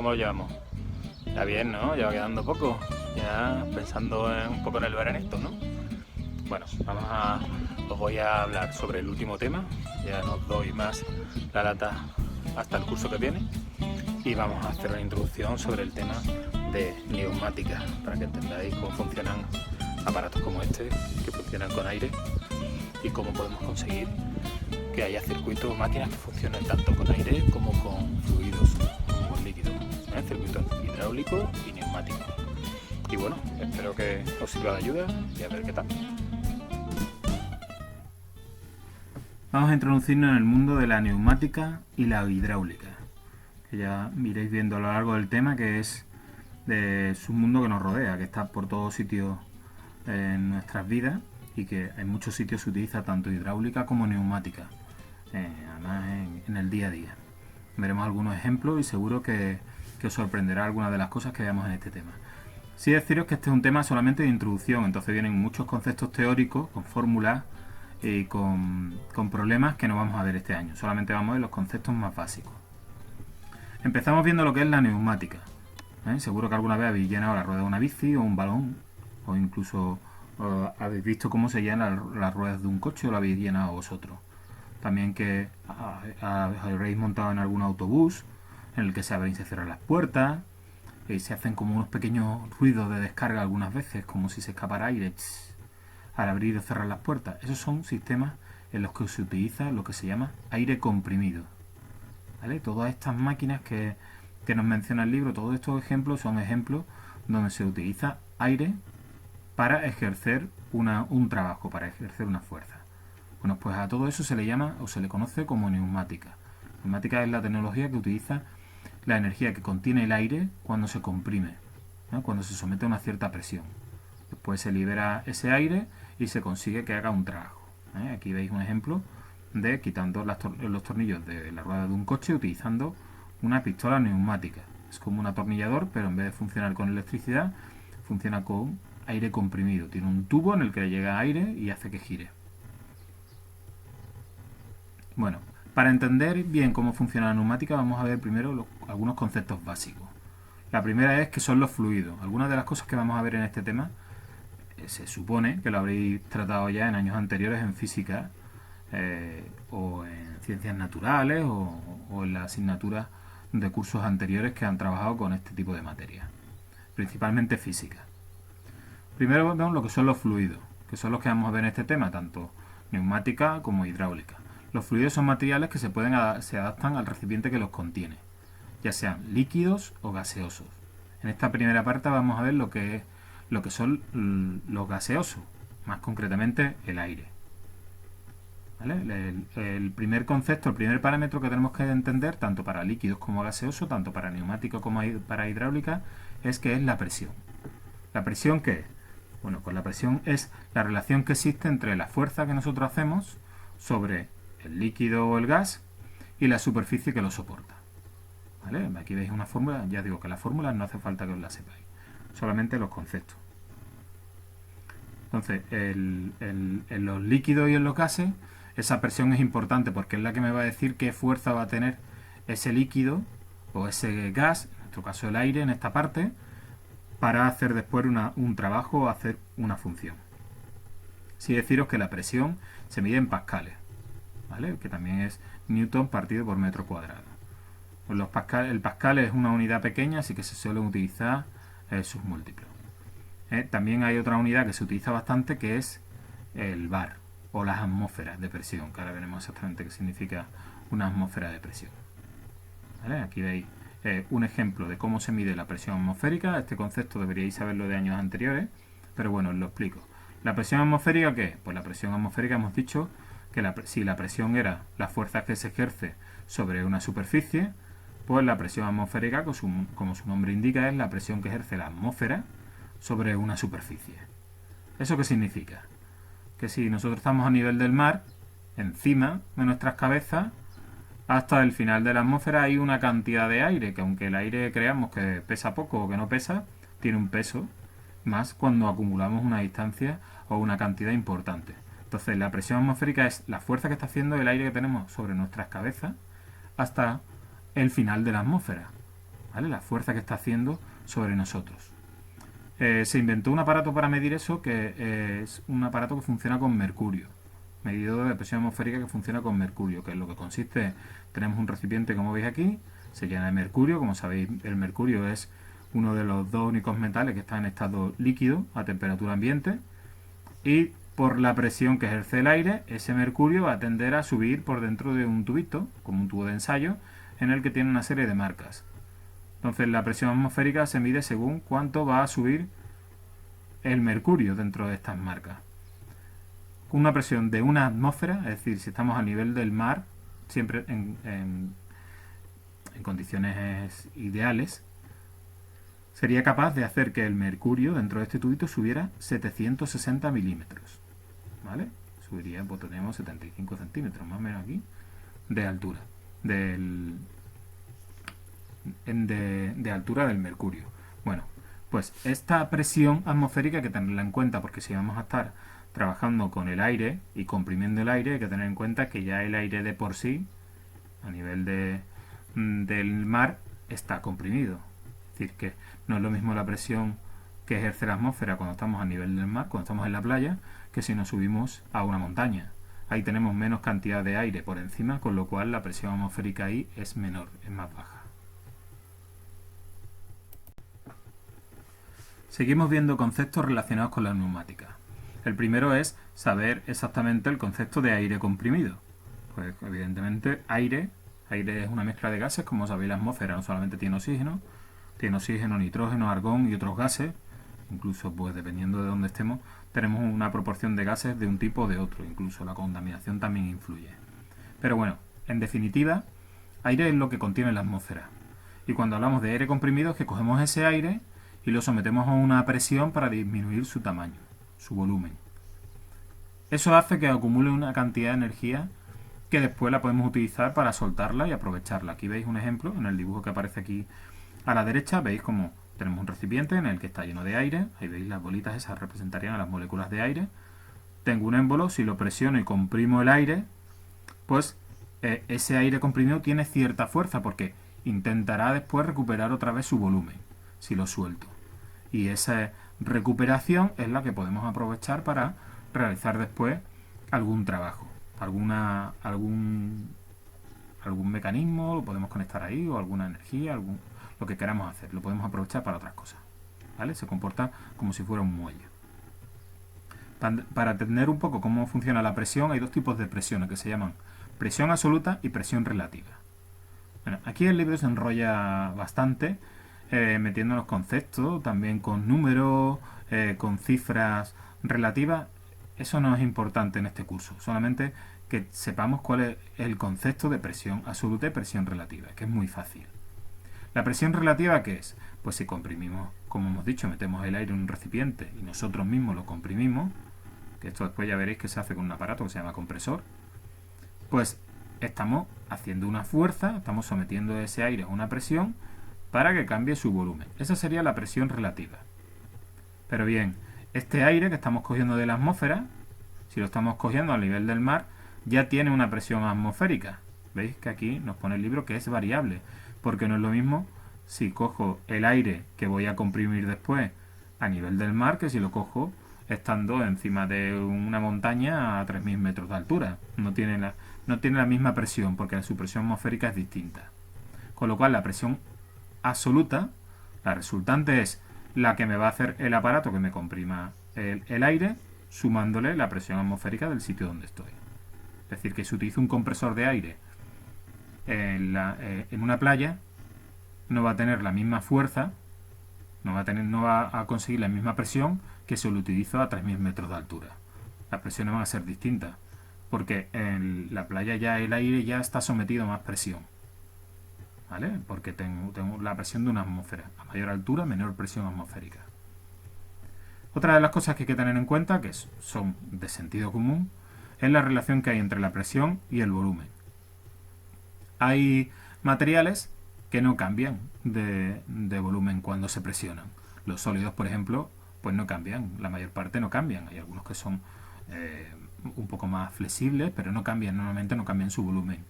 ¿Cómo lo llevamos? Ya bien, ¿no? Ya va quedando poco. Ya pensando un poco en el veranito, ¿no? Bueno, os voy a hablar sobre el último tema. Ya no os doy más la lata hasta el curso que viene. Y vamos a hacer una introducción sobre el tema de neumática, para que entendáis cómo funcionan aparatos como este, que funcionan con aire, y cómo podemos conseguir que haya circuitos, máquinas que funcionen tanto con aire como con fluidos, como con líquidos, circuitos hidráulicos y neumáticos. Y bueno, espero que os sirva de ayuda y a ver qué tal. Vamos a introducirnos en el mundo de la neumática y la hidráulica, que ya iréis viendo a lo largo del tema, que es un mundo que nos rodea, que está por todos sitios en nuestras vidas y que en muchos sitios se utiliza tanto hidráulica como neumática, además en el día a día. Veremos algunos ejemplos y seguro que os sorprenderá algunas de las cosas que veamos en este tema. Sí deciros que este es un tema solamente de introducción, entonces vienen muchos conceptos teóricos, con fórmulas y con problemas que no vamos a ver este año. Solamente vamos a ver los conceptos más básicos. Empezamos viendo lo que es la neumática. Seguro que alguna vez habéis llenado la rueda de una bici o un balón, o incluso habéis visto cómo se llenan las ruedas de un coche o lo habéis llenado vosotros. También que habréis montado en algún autobús en el que se abren y se cierran las puertas, y se hacen como unos pequeños ruidos de descarga algunas veces, como si se escapara aire al abrir o cerrar las puertas. Esos son sistemas en los que se utiliza lo que se llama aire comprimido. ¿Vale? Todas estas máquinas que nos menciona el libro, todos estos ejemplos son ejemplos donde se utiliza aire para ejercer un trabajo, para ejercer una fuerza. Bueno, pues a todo eso se le llama o se le conoce como neumática. Neumática es la tecnología que utiliza la energía que contiene el aire cuando se comprime, ¿no? Cuando se somete a una cierta presión. Después se libera ese aire y se consigue que haga un trabajo. Aquí veis un ejemplo de quitando los tornillos de la rueda de un coche utilizando una pistola neumática. Es como un atornillador, pero en vez de funcionar con electricidad, funciona con aire comprimido. Tiene un tubo en el que le llega aire y hace que gire. Bueno, para entender bien cómo funciona la neumática, vamos a ver primero algunos conceptos básicos. La primera es que son los fluidos. Algunas de las cosas que vamos a ver en este tema se supone que lo habréis tratado ya en años anteriores en física o en ciencias naturales o en las asignaturas de cursos anteriores que han trabajado con este tipo de materia, principalmente física. Primero vemos lo que son los fluidos, que son los que vamos a ver en este tema, tanto neumática como hidráulica. Los fluidos son materiales que se adaptan al recipiente que los contiene, ya sean líquidos o gaseosos. En esta primera parte vamos a ver lo que son los gaseosos, más concretamente el aire. ¿Vale? El primer concepto, el primer parámetro que tenemos que entender, tanto para líquidos como gaseosos, tanto para neumático como para hidráulica, es que es la presión. ¿La presión qué es? Bueno, pues la presión es la relación que existe entre la fuerza que nosotros hacemos sobre el líquido o el gas y la superficie que lo soporta. ¿Vale? Aquí veis una fórmula, ya digo que la fórmula no hace falta que os la sepáis, solamente los conceptos. Entonces, en los líquidos y en los gases, esa presión es importante porque es la que me va a decir qué fuerza va a tener ese líquido o ese gas, en nuestro caso el aire en esta parte, para hacer después un trabajo o hacer una función. Sí, deciros que la presión se mide en pascales, ¿vale? Que también es newton partido por metro cuadrado. Pues el pascal es una unidad pequeña, así que se suelen utilizar sus múltiplos. También hay otra unidad que se utiliza bastante, que es el bar o las atmósferas de presión, que ahora veremos exactamente qué significa una atmósfera de presión. ¿Vale? Aquí veis un ejemplo de cómo se mide la presión atmosférica. Este concepto deberíais saberlo de años anteriores, pero bueno, os lo explico. ¿La presión atmosférica qué es? Pues la presión atmosférica hemos dicho que si la presión era la fuerza que se ejerce sobre una superficie, pues la presión atmosférica, como su nombre indica, es la presión que ejerce la atmósfera sobre una superficie. ¿Eso qué significa? Que si nosotros estamos a nivel del mar, encima de nuestras cabezas, hasta el final de la atmósfera hay una cantidad de aire, que aunque el aire creamos que pesa poco o que no pesa, tiene un peso, más cuando acumulamos una distancia o una cantidad importante. Entonces la presión atmosférica es la fuerza que está haciendo el aire que tenemos sobre nuestras cabezas hasta el final de la atmósfera. ¿vale? La fuerza que está haciendo sobre nosotros. Se inventó un aparato para medir eso, que es un aparato que funciona con mercurio. Medidor de presión atmosférica que funciona con mercurio, que es lo que consiste, tenemos un recipiente como veis aquí, se llena de mercurio. Como sabéis, el mercurio es uno de los dos únicos metales que está en estado líquido a temperatura ambiente, y por la presión que ejerce el aire, ese mercurio va a tender a subir por dentro de un tubito, como un tubo de ensayo, en el que tiene una serie de marcas. Entonces la presión atmosférica se mide según cuánto va a subir el mercurio dentro de estas marcas. Una presión de una atmósfera, es decir, si estamos a nivel del mar, siempre en condiciones ideales, sería capaz de hacer que el mercurio dentro de este tubito subiera 760 milímetros. ¿Vale? Subiría, pues tenemos 75 centímetros más o menos aquí de altura de altura del mercurio. Bueno, pues esta presión atmosférica hay que tenerla en cuenta, porque si vamos a estar trabajando con el aire y comprimiendo el aire, hay que tener en cuenta que ya el aire de por sí, a nivel del mar, está comprimido. Es decir, que no es lo mismo la presión que ejerce la atmósfera cuando estamos a nivel del mar, cuando estamos en la playa, que si nos subimos a una montaña. Ahí tenemos menos cantidad de aire por encima, con lo cual la presión atmosférica ahí es menor, es más baja. Seguimos viendo conceptos relacionados con la neumática. El primero es saber exactamente el concepto de aire comprimido. Pues evidentemente aire es una mezcla de gases. Como sabéis, la atmósfera no solamente tiene oxígeno, nitrógeno, argón y otros gases. Incluso, pues dependiendo de dónde estemos, tenemos una proporción de gases de un tipo o de otro. Incluso la contaminación también influye. Pero bueno, en definitiva, aire es lo que contiene la atmósfera. Y cuando hablamos de aire comprimido es que cogemos ese aire y lo sometemos a una presión para disminuir su tamaño, su volumen. Eso hace que acumule una cantidad de energía que después la podemos utilizar para soltarla y aprovecharla. Aquí veis un ejemplo en el dibujo que aparece aquí a la derecha. Veis como tenemos un recipiente en el que está lleno de aire. Ahí veis las bolitas esas representarían a las moléculas de aire. Tengo un émbolo, si lo presiono y comprimo el aire, pues ese aire comprimido tiene cierta fuerza, porque intentará después recuperar otra vez su volumen si lo suelto. Y esa recuperación es la que podemos aprovechar para realizar después algún trabajo, algún mecanismo, lo podemos conectar ahí, o alguna energía, lo que queramos hacer, lo podemos aprovechar para otras cosas. ¿Vale? Se comporta como si fuera un muelle. Para entender un poco cómo funciona la presión, hay dos tipos de presiones que se llaman presión absoluta y presión relativa. Bueno, aquí el libro se enrolla bastante, metiendo los conceptos, también con números, con cifras relativas. Eso no es importante en este curso, solamente que sepamos cuál es el concepto de presión absoluta y presión relativa, que es muy fácil. ¿La presión relativa qué es? Pues si comprimimos, como hemos dicho, metemos el aire en un recipiente y nosotros mismos lo comprimimos, que esto después ya veréis que se hace con un aparato que se llama compresor, pues estamos haciendo una fuerza, estamos sometiendo ese aire a una presión para que cambie su volumen. Esa sería la presión relativa. Pero bien, este aire que estamos cogiendo de la atmósfera, si lo estamos cogiendo a nivel del mar, ya tiene una presión atmosférica. ¿Veis que aquí nos pone el libro que es variable? Porque no es lo mismo si cojo el aire que voy a comprimir después a nivel del mar que si lo cojo estando encima de una montaña a 3.000 metros de altura. No tiene la misma presión, porque su presión atmosférica es distinta. Con lo cual la presión absoluta, la resultante, es la que me va a hacer el aparato que me comprima el aire, sumándole la presión atmosférica del sitio donde estoy. Es decir, que si utilizo un compresor de aire en una playa, no va a tener la misma fuerza, no va a conseguir la misma presión que si lo utilizo a 3.000 metros de altura. Las presiones van a ser distintas, porque en la playa ya el aire ya está sometido a más presión. ¿Vale? Porque tengo la presión de una atmósfera. A mayor altura, menor presión atmosférica. Otra de las cosas que hay que tener en cuenta, que son de sentido común, es la relación que hay entre la presión y el volumen. Hay materiales que no cambian de volumen cuando se presionan. Los sólidos, por ejemplo, pues no cambian. La mayor parte no cambian. Hay algunos que son un poco más flexibles, pero no cambian. Normalmente no cambian su volumen.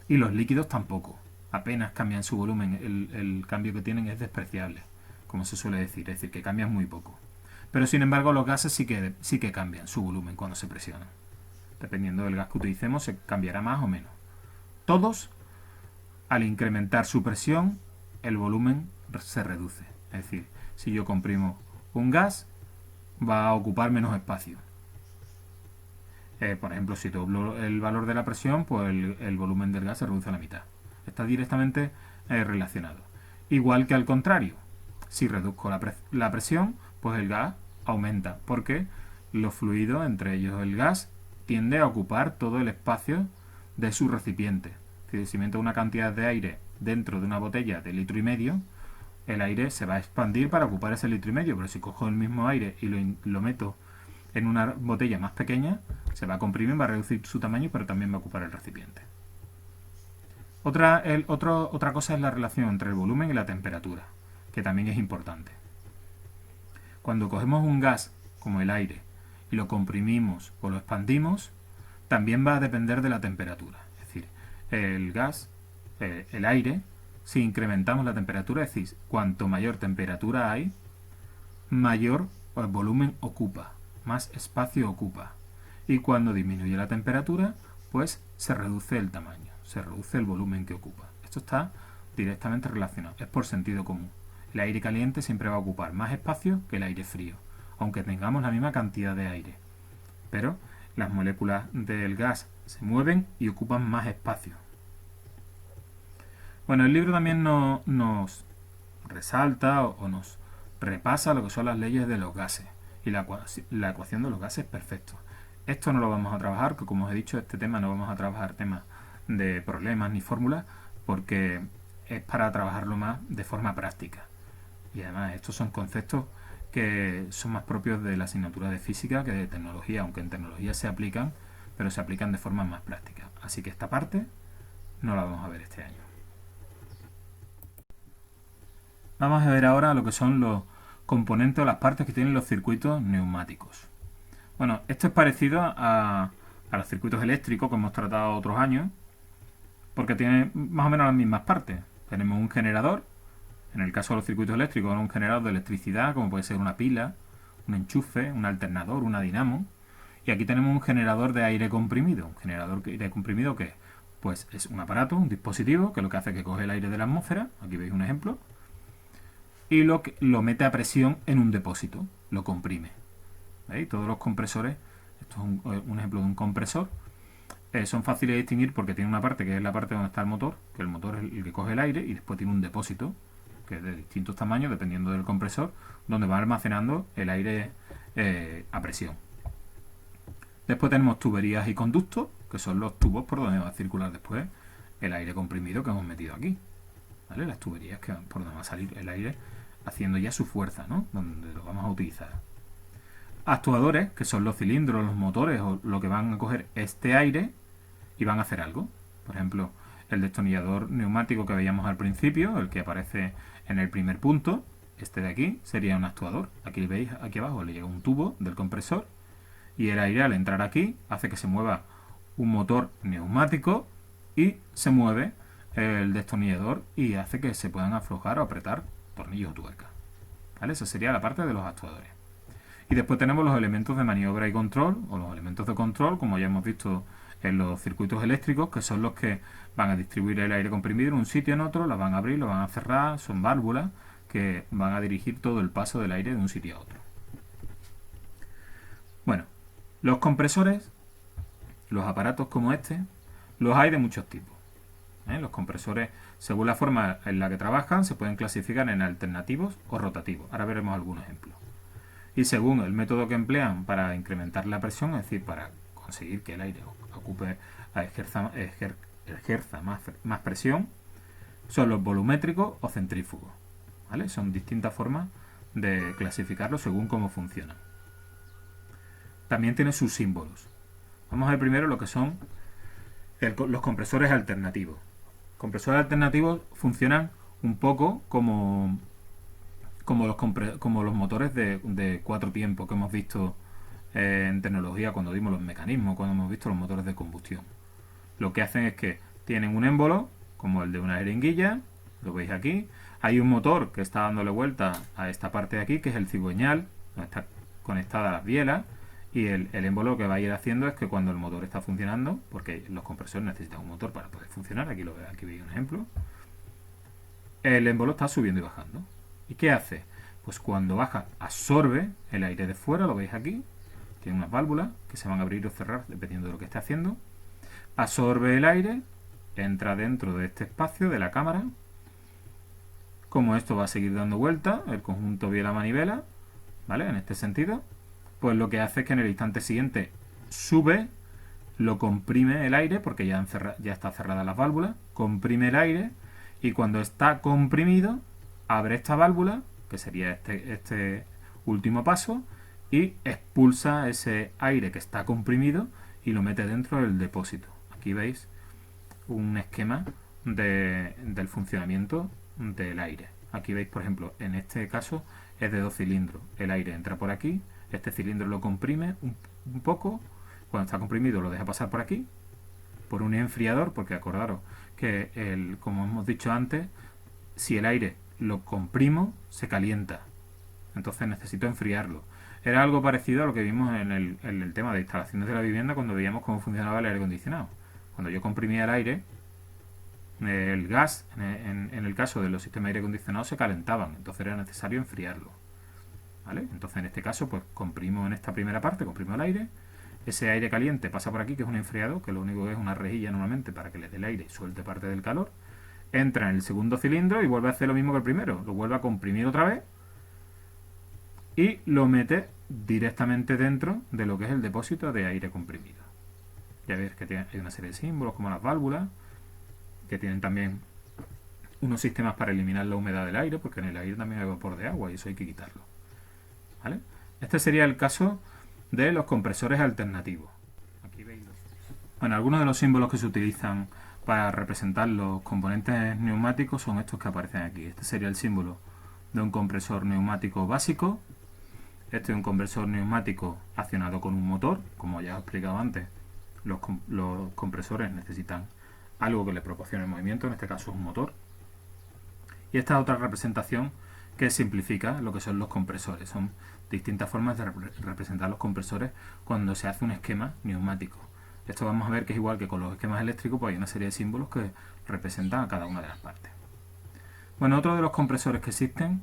Y los líquidos tampoco. apenas cambian su volumen, el cambio que tienen es despreciable, como se suele decir, es decir, que cambian muy poco. Pero sin embargo los gases sí que cambian su volumen cuando se presionan. Dependiendo del gas que utilicemos se cambiará más o menos. Todos, al incrementar su presión, el volumen se reduce. Es decir, si yo comprimo un gas, va a ocupar menos espacio. Por ejemplo, si doblo el valor de la presión, pues el volumen del gas se reduce a la mitad. Está directamente relacionado. Igual que al contrario, si reduzco la presión, pues el gas aumenta, porque los fluidos, entre ellos el gas, tiende a ocupar todo el espacio de su recipiente. Es decir, si meto una cantidad de aire dentro de una botella de 1,5 litros, el aire se va a expandir para ocupar ese 1,5 litros, pero si cojo el mismo aire y lo meto en una botella más pequeña, se va a comprimir, va a reducir su tamaño, pero también va a ocupar el recipiente. Otra cosa es la relación entre el volumen y la temperatura, que también es importante. Cuando cogemos un gas, como el aire, y lo comprimimos o lo expandimos, también va a depender de la temperatura. Es decir, el gas, el aire, si incrementamos la temperatura, es decir, cuanto mayor temperatura hay, mayor volumen ocupa, más espacio ocupa. Y cuando disminuye la temperatura, pues se reduce el tamaño, se reduce el volumen que ocupa. Esto está directamente relacionado, es por sentido común. El aire caliente siempre va a ocupar más espacio que el aire frío, aunque tengamos la misma cantidad de aire. Pero las moléculas del gas se mueven y ocupan más espacio. Bueno, el libro también nos resalta o nos repasa lo que son las leyes de los gases. Y la ecuación de los gases es perfecta. Esto no lo vamos a trabajar, que como os he dicho, este tema no vamos a trabajar temas de problemas ni fórmulas, porque es para trabajarlo más de forma práctica. Y además estos son conceptos que son más propios de la asignatura de física que de tecnología, aunque en tecnología se aplican, pero se aplican de forma más práctica. Así que esta parte no la vamos a ver este año. Vamos a ver ahora lo que son los componentes o las partes que tienen los circuitos neumáticos. Bueno, esto es parecido a los circuitos eléctricos que hemos tratado otros años, porque tiene más o menos las mismas partes. Tenemos un generador, en el caso de los circuitos eléctricos, un generador de electricidad, como puede ser una pila, un enchufe, un alternador, una dinamo. Y aquí tenemos un generador de aire comprimido. ¿Un generador de aire comprimido qué es? Pues es un aparato, un dispositivo, que lo que hace es que coge el aire de la atmósfera, aquí veis un ejemplo, y lo mete a presión en un depósito, lo comprime. ¿Veis? Todos los compresores, esto es un ejemplo de un compresor, son fáciles de distinguir porque tiene una parte que es la parte donde está el motor, que el motor es el que coge el aire, y después tiene un depósito, que es de distintos tamaños dependiendo del compresor, donde va almacenando el aire a presión. Después tenemos tuberías y conductos, que son los tubos por donde va a circular después el aire comprimido que hemos metido aquí. ¿Vale? Las tuberías por donde va a salir el aire haciendo ya su fuerza, ¿no? Donde lo vamos a utilizar. Actuadores, que son los cilindros, los motores, o lo que van a coger este aire y van a hacer algo. Por ejemplo, el destornillador neumático que veíamos al principio, el que aparece en el primer punto, este de aquí, sería un actuador. Aquí veis, aquí abajo le llega un tubo del compresor y el aire al entrar aquí hace que se mueva un motor neumático y se mueve el destornillador y hace que se puedan aflojar o apretar tornillos o tuercas. ¿Vale? Esa sería la parte de los actuadores. Y después tenemos los elementos de maniobra y control, o los elementos de control, como ya hemos visto en los circuitos eléctricos, que son los que van a distribuir el aire comprimido en un sitio en otro, lo van a abrir, lo van a cerrar, son válvulas que van a dirigir todo el paso del aire de un sitio a otro. Bueno, los compresores, los aparatos como este, los hay de muchos tipos. Los compresores, según la forma en la que trabajan, se pueden clasificar en alternativos o rotativos. Ahora veremos algunos ejemplos. Y según el método que emplean para incrementar la presión, es decir, para conseguir que el aire ejerza más presión, son los volumétricos o centrífugos. ¿Vale? Son distintas formas de clasificarlos según cómo funcionan. También tiene sus símbolos. Vamos a ver primero lo que son los compresores alternativos. Compresores alternativos funcionan un poco como los motores de 4 tiempos que hemos visto en tecnología cuando vimos los mecanismos, cuando hemos visto los motores de combustión. Lo que hacen es que tienen un émbolo como el de una jeringuilla, lo veis aquí. Hay un motor que está dándole vuelta a esta parte de aquí, que es el cigüeñal, donde está conectada las bielas, y el émbolo lo que va a ir haciendo es que cuando el motor está funcionando, porque los compresores necesitan un motor para poder funcionar, aquí veis un ejemplo, el émbolo está subiendo y bajando. ¿Y qué hace? Pues cuando baja absorbe el aire de fuera, lo veis aquí, tiene unas válvulas que se van a abrir o cerrar dependiendo de lo que esté haciendo, absorbe el aire, entra dentro de este espacio de la cámara. Como esto va a seguir dando vuelta, el conjunto biela-manivela, ¿vale? En este sentido, pues lo que hace es que en el instante siguiente sube, lo comprime el aire, porque ya está cerrada las válvulas, comprime el aire, y cuando está comprimido, abre esta válvula, que sería este último paso, y expulsa ese aire que está comprimido y lo mete dentro del depósito. Aquí veis un esquema del funcionamiento del aire. Aquí veis, por ejemplo, en este caso es de 2 cilindros. El aire entra por aquí, este cilindro lo comprime un poco, cuando está comprimido lo deja pasar por aquí, por un enfriador, porque acordaros que, como hemos dicho antes, si el aire lo comprimo, se calienta. Entonces necesito enfriarlo. Era algo parecido a lo que vimos en el tema de instalaciones de la vivienda cuando veíamos cómo funcionaba el aire acondicionado. Cuando yo comprimía el aire, el gas, en el caso de los sistemas de aire acondicionado, se calentaban, entonces era necesario enfriarlo. ¿Vale? Entonces en este caso, pues comprimo en esta primera parte, comprimo el aire, ese aire caliente pasa por aquí, que es un enfriador, que lo único que es una rejilla normalmente para que le dé el aire y suelte parte del calor, entra en el segundo cilindro y vuelve a hacer lo mismo que el primero, lo vuelve a comprimir otra vez y lo mete directamente dentro de lo que es el depósito de aire comprimido. Ya veis que hay una serie de símbolos como las válvulas, que tienen también unos sistemas para eliminar la humedad del aire, porque en el aire también hay vapor de agua y eso hay que quitarlo. ¿Vale? Este sería el caso de los compresores alternativos. Aquí veis bueno, algunos de los símbolos que se utilizan para representar los componentes neumáticos son estos que aparecen aquí. Este sería el símbolo de un compresor neumático básico. Este es un compresor neumático accionado con un motor. Como ya he explicado antes, los compresores necesitan algo que les proporcione movimiento, en este caso es un motor. Y esta es otra representación que simplifica lo que son los compresores. Son distintas formas de representar los compresores cuando se hace un esquema neumático. Esto vamos a ver que es igual que con los esquemas eléctricos, pues hay una serie de símbolos que representan a cada una de las partes. Bueno, otro de los compresores que existen,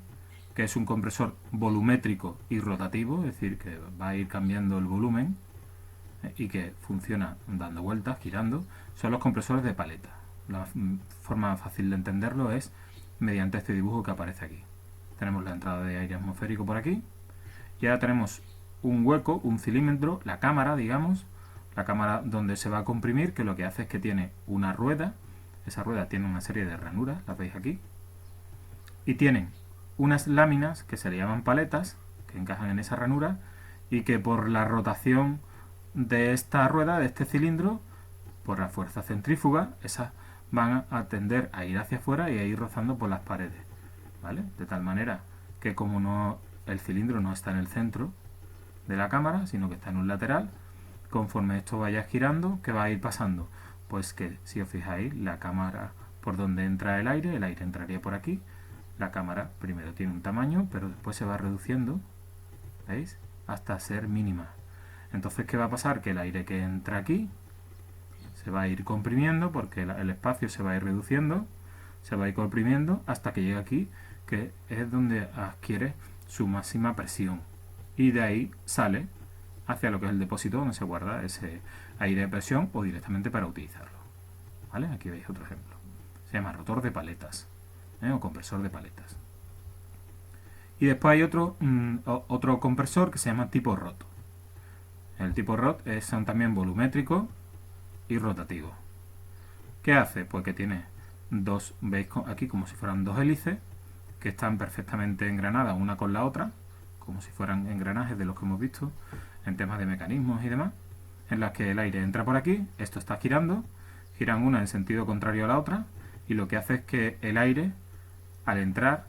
que es un compresor volumétrico y rotativo, es decir, que va a ir cambiando el volumen y que funciona dando vueltas, girando, son los compresores de paleta. La forma más fácil de entenderlo es mediante este dibujo que aparece aquí. Tenemos la entrada de aire atmosférico por aquí y ahora tenemos un hueco, un cilindro, la cámara, digamos, la cámara donde se va a comprimir, que lo que hace es que tiene una rueda, esa rueda tiene una serie de ranuras, las veis aquí, y tienen unas láminas que se le llaman paletas, que encajan en esa ranura, y que por la rotación de esta rueda, de este cilindro, por la fuerza centrífuga, esas van a tender a ir hacia afuera y a ir rozando por las paredes, ¿vale? De tal manera que como el cilindro no está en el centro de la cámara, sino que está en un lateral, conforme esto vaya girando, ¿qué va a ir pasando? Pues que, si os fijáis, la cámara por donde entra el aire entraría por aquí, la cámara primero tiene un tamaño, pero después se va reduciendo, ¿veis? Hasta ser mínima. Entonces, ¿qué va a pasar? Que el aire que entra aquí se va a ir comprimiendo, porque el espacio se va a ir reduciendo, se va a ir comprimiendo, hasta que llega aquí, que es donde adquiere su máxima presión. Y de ahí sale hacia lo que es el depósito donde se guarda ese aire de presión o directamente para utilizarlo. ¿Vale? Aquí veis otro ejemplo. Se llama rotor de paletas, o compresor de paletas. Y después hay otro compresor que se llama tipo ROT. El tipo ROT son también volumétricos y rotativos. ¿Qué hace? Pues que tiene dos, veis aquí como si fueran dos hélices que están perfectamente engranadas una con la otra, como si fueran engranajes de los que hemos visto en temas de mecanismos y demás, en las que el aire entra por aquí, esto está girando, giran una en sentido contrario a la otra, y lo que hace es que el aire, al entrar,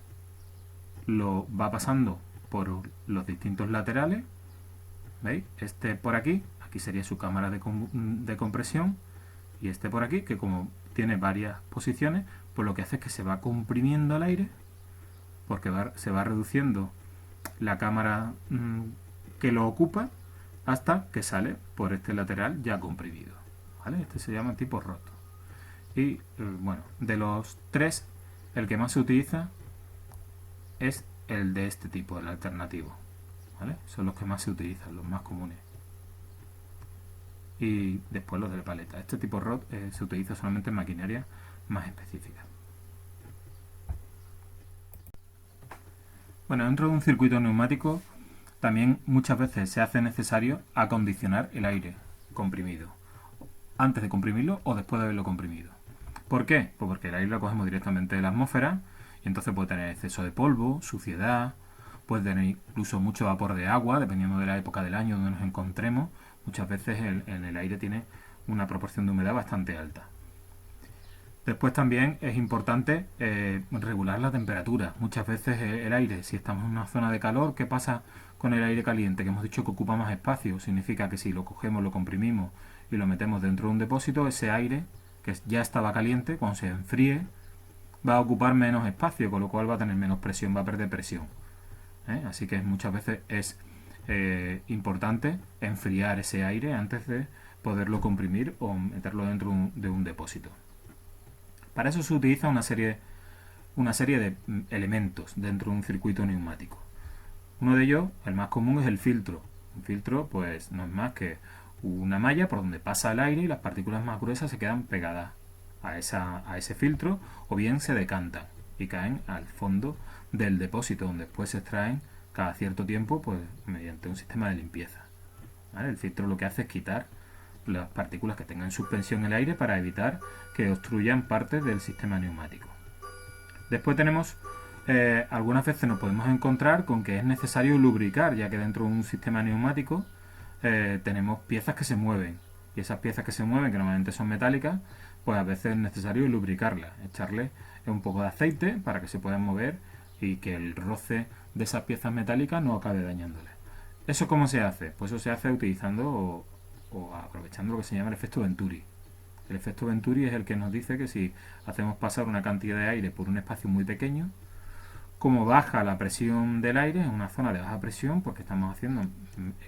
lo va pasando por los distintos laterales, ¿veis? Este por aquí, aquí sería su cámara de compresión, y este por aquí, que como tiene varias posiciones, pues lo que hace es que se va comprimiendo el aire, porque se va reduciendo la cámara que lo ocupa hasta que sale por este lateral ya comprimido, ¿vale? Este se llama tipo roto. Y bueno, de los tres, el que más se utiliza es el de este tipo, el alternativo, ¿vale? Son los que más se utilizan, los más comunes. Y después los de paleta. Este tipo rod se utiliza solamente en maquinaria más específica. Bueno, dentro de un circuito neumático también muchas veces se hace necesario acondicionar el aire comprimido, antes de comprimirlo o después de haberlo comprimido. ¿Por qué? Pues porque el aire lo cogemos directamente de la atmósfera y entonces puede tener exceso de polvo, suciedad, puede tener incluso mucho vapor de agua, dependiendo de la época del año donde nos encontremos. Muchas veces en el aire tiene una proporción de humedad bastante alta. Después también es importante regular la temperatura. Muchas veces el aire, si estamos en una zona de calor, ¿qué pasa con el aire caliente? Que hemos dicho que ocupa más espacio. Significa que si lo cogemos, lo comprimimos y lo metemos dentro de un depósito, ese aire, que ya estaba caliente, cuando se enfríe, va a ocupar menos espacio, con lo cual va a tener menos presión, va a perder presión. Así que muchas veces es importante enfriar ese aire antes de poderlo comprimir o meterlo dentro de un depósito. Para eso se utiliza una serie de elementos dentro de un circuito neumático. Uno de ellos, el más común, es el filtro. Un filtro pues no es más que una malla por donde pasa el aire y las partículas más gruesas se quedan pegadas a ese filtro o bien se decantan y caen al fondo del depósito, donde después se extraen cada cierto tiempo pues mediante un sistema de limpieza. ¿Vale? El filtro lo que hace es quitar las partículas que tengan suspensión en el aire para evitar que obstruyan partes del sistema neumático. Después tenemos algunas veces nos podemos encontrar con que es necesario lubricar, ya que dentro de un sistema neumático tenemos piezas que se mueven, y esas piezas que se mueven, que normalmente son metálicas, pues a veces es necesario lubricarlas, echarle un poco de aceite para que se puedan mover y que el roce de esas piezas metálicas no acabe dañándoles. ¿Eso cómo se hace? Pues eso se hace utilizando o aprovechando lo que se llama el efecto Venturi. El efecto Venturi es el que nos dice que si hacemos pasar una cantidad de aire por un espacio muy pequeño, como baja la presión del aire en una zona de baja presión, porque estamos haciendo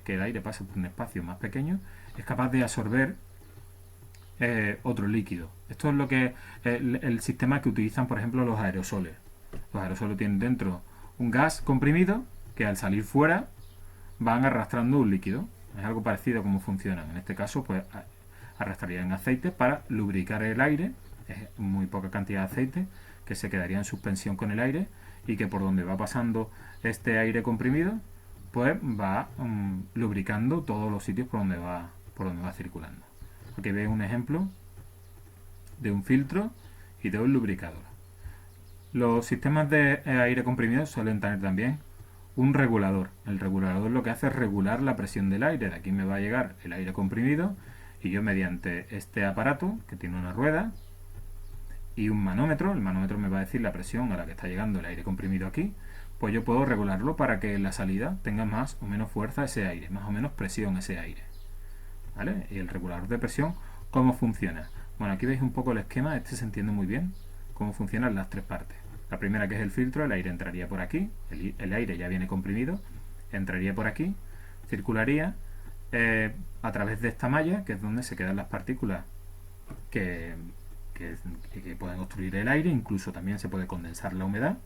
que el aire pase por un espacio más pequeño, es capaz de absorber otro líquido. Esto es lo que el sistema que utilizan, por ejemplo, los aerosoles. Los aerosoles tienen dentro un gas comprimido que al salir fuera van arrastrando un líquido. Es algo parecido a cómo funcionan. En este caso, pues arrastrarían aceite para lubricar el aire. Es muy poca cantidad de aceite que se quedaría en suspensión con el aire y que por donde va pasando este aire comprimido, pues va lubricando todos los sitios por donde va circulando. Aquí veis un ejemplo de un filtro y de un lubricador. Los sistemas de aire comprimido suelen tener también un regulador. El regulador lo que hace es regular la presión del aire. De aquí me va a llegar el aire comprimido y yo mediante este aparato, que tiene una rueda y un manómetro, el manómetro me va a decir la presión a la que está llegando el aire comprimido aquí, pues yo puedo regularlo para que en la salida tenga más o menos fuerza ese aire, más o menos presión ese aire. ¿Vale? Y el regulador de presión, ¿cómo funciona? Bueno, aquí veis un poco el esquema, este se entiende muy bien cómo funcionan las tres partes. La primera, que es el filtro, el aire entraría por aquí, el aire ya viene comprimido, entraría por aquí, circularía a través de esta malla, que es donde se quedan las partículas que pueden obstruir el aire, incluso también se puede condensar la humedad,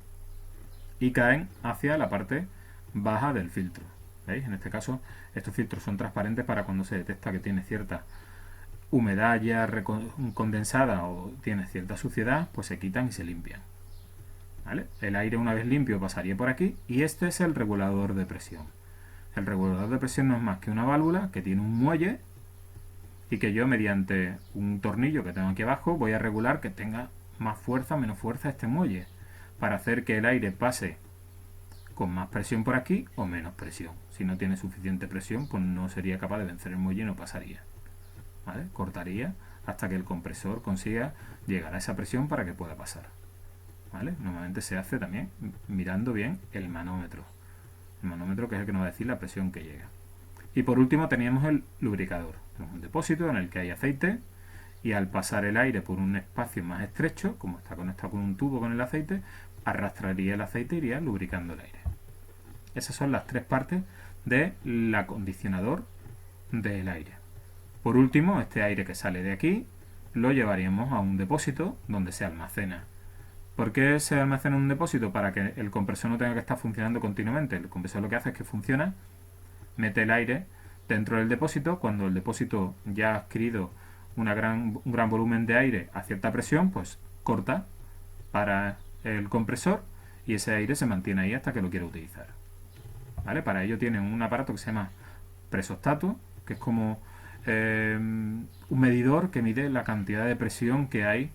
y caen hacia la parte baja del filtro. ¿Veis? En este caso, estos filtros son transparentes para cuando se detecta que tiene cierta humedad ya condensada o tiene cierta suciedad, pues se quitan y se limpian. ¿Vale? El aire, una vez limpio, pasaría por aquí y este es el regulador de presión. El regulador de presión no es más que una válvula que tiene un muelle y que yo mediante un tornillo que tengo aquí abajo voy a regular que tenga más fuerza o menos fuerza este muelle para hacer que el aire pase con más presión por aquí o menos presión. Si no tiene suficiente presión, pues no sería capaz de vencer el muelle y no pasaría. ¿Vale? Cortaría hasta que el compresor consiga llegar a esa presión para que pueda pasar. ¿Vale? Normalmente se hace también mirando bien el manómetro. El manómetro, que es el que nos va a decir la presión que llega. Y por último teníamos el lubricador. Tenemos un depósito en el que hay aceite y al pasar el aire por un espacio más estrecho, como está conectado con un tubo con el aceite, arrastraría el aceite e iría lubricando el aire. Esas son las tres partes del acondicionador del aire. Por último, este aire que sale de aquí lo llevaríamos a un depósito donde se almacena. ¿Por qué se almacena en un depósito? Para que el compresor no tenga que estar funcionando continuamente. El compresor lo que hace es que funciona, mete el aire dentro del depósito. Cuando el depósito ya ha adquirido un gran volumen de aire a cierta presión, pues corta para el compresor y ese aire se mantiene ahí hasta que lo quiera utilizar. ¿Vale? Para ello tienen un aparato que se llama presostato, que es como un medidor que mide la cantidad de presión que hay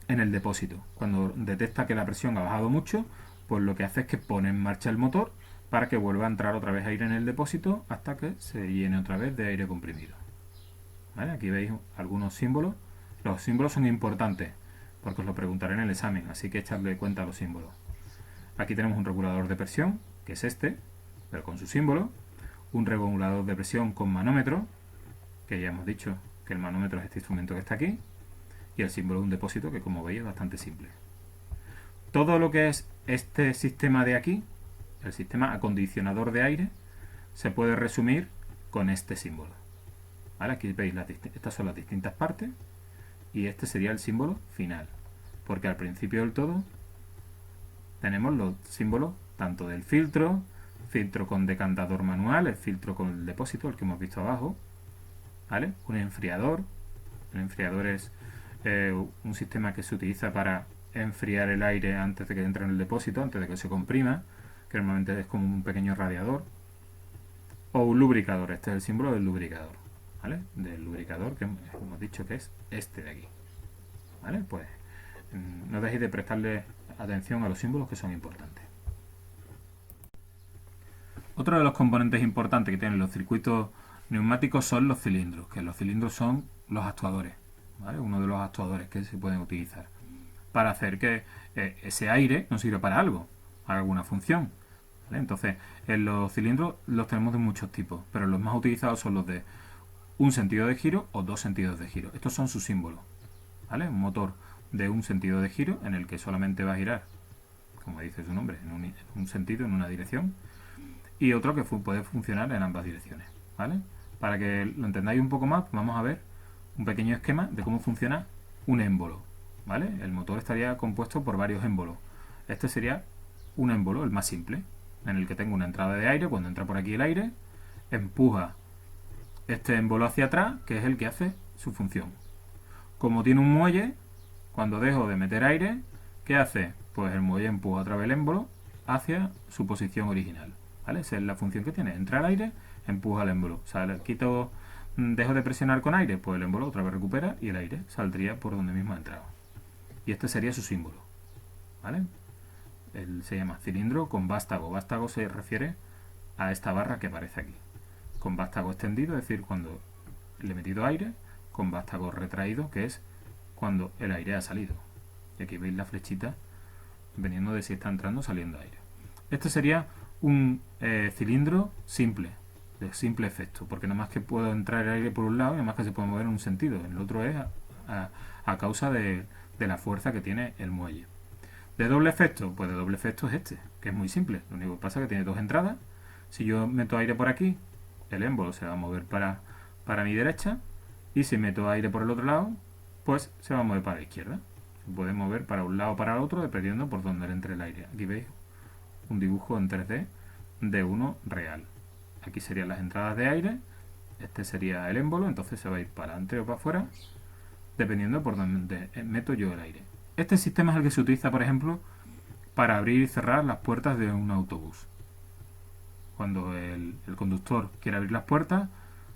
en el depósito. Cuando detecta que la presión ha bajado mucho, pues lo que hace es que pone en marcha el motor para que vuelva a entrar otra vez aire en el depósito hasta que se llene otra vez de aire comprimido. ¿Vale? Aquí veis algunos símbolos. Los símbolos son importantes porque os lo preguntaré en el examen, así que echadle cuenta a los símbolos. Aquí tenemos un regulador de presión, que es este, pero con su símbolo. Un regulador de presión con manómetro, que ya hemos dicho que el manómetro es este instrumento que está aquí, y el símbolo de un depósito que, como veis, es bastante simple. Todo lo que es este sistema de aquí, el sistema acondicionador de aire, se puede resumir con este símbolo. ¿Vale? Aquí veis estas son las distintas partes y este sería el símbolo final, porque al principio del todo tenemos los símbolos tanto del filtro con decantador manual, el filtro con el depósito, el que hemos visto abajo, ¿vale? Un enfriador. El enfriador es un sistema que se utiliza para enfriar el aire antes de que entre en el depósito, antes de que se comprima, que normalmente es como un pequeño radiador. O un lubricador, este es el símbolo del lubricador, ¿vale? Del lubricador que hemos dicho que es este de aquí, ¿vale? Pues no dejéis de prestarle atención a los símbolos que son importantes. Otro de los componentes importantes que tienen los circuitos neumáticos son los cilindros, que los cilindros son los actuadores, ¿vale? Uno de los actuadores que se pueden utilizar para hacer que ese aire nos sirva para algo, para alguna función, ¿vale? Entonces, en los cilindros los tenemos de muchos tipos, pero los más utilizados son los de un sentido de giro o dos sentidos de giro. Estos son sus símbolos, ¿vale? Un motor de un sentido de giro en el que solamente va a girar, como dice su nombre, en un sentido, en una dirección, y otro que puede funcionar en ambas direcciones, ¿vale? Para que lo entendáis un poco más, vamos a ver un pequeño esquema de cómo funciona un émbolo, ¿vale? El motor estaría compuesto por varios émbolos. Este sería un émbolo, el más simple, en el que tengo una entrada de aire. Cuando entra por aquí el aire, empuja este émbolo hacia atrás, que es el que hace su función. Como tiene un muelle, cuando dejo de meter aire, ¿qué hace? Pues el muelle empuja otra vez el émbolo hacia su posición original, ¿vale? Esa es la función que tiene. Entra el aire, empuja el émbolo. O sea, dejo de presionar con aire, pues el émbolo otra vez recupera y el aire saldría por donde mismo ha entrado. Y este sería su símbolo, ¿vale? Se llama cilindro con vástago. Vástago se refiere a esta barra que aparece aquí. Con vástago extendido, es decir, cuando le he metido aire, con vástago retraído, que es cuando el aire ha salido. Y aquí veis la flechita dependiendo de si está entrando o saliendo aire. Este sería un cilindro simple, de simple efecto, porque nada más que puedo entrar el aire por un lado y nada más que se puede mover en un sentido. El otro es a causa de la fuerza que tiene el muelle. ¿De doble efecto? Pues de doble efecto es este, que es muy simple. Lo único que pasa es que tiene dos entradas. Si yo meto aire por aquí, el émbolo se va a mover para mi derecha, y si meto aire por el otro lado, pues se va a mover para la izquierda. Se puede mover para un lado o para el otro dependiendo por dónde le entre el aire. Aquí veis un dibujo en 3D de uno real. Aquí serían las entradas de aire, este sería el émbolo, entonces se va a ir para adelante o para afuera dependiendo por dónde meto yo el aire. Este sistema es el que se utiliza, por ejemplo, para abrir y cerrar las puertas de un autobús. Cuando el conductor quiere abrir las puertas,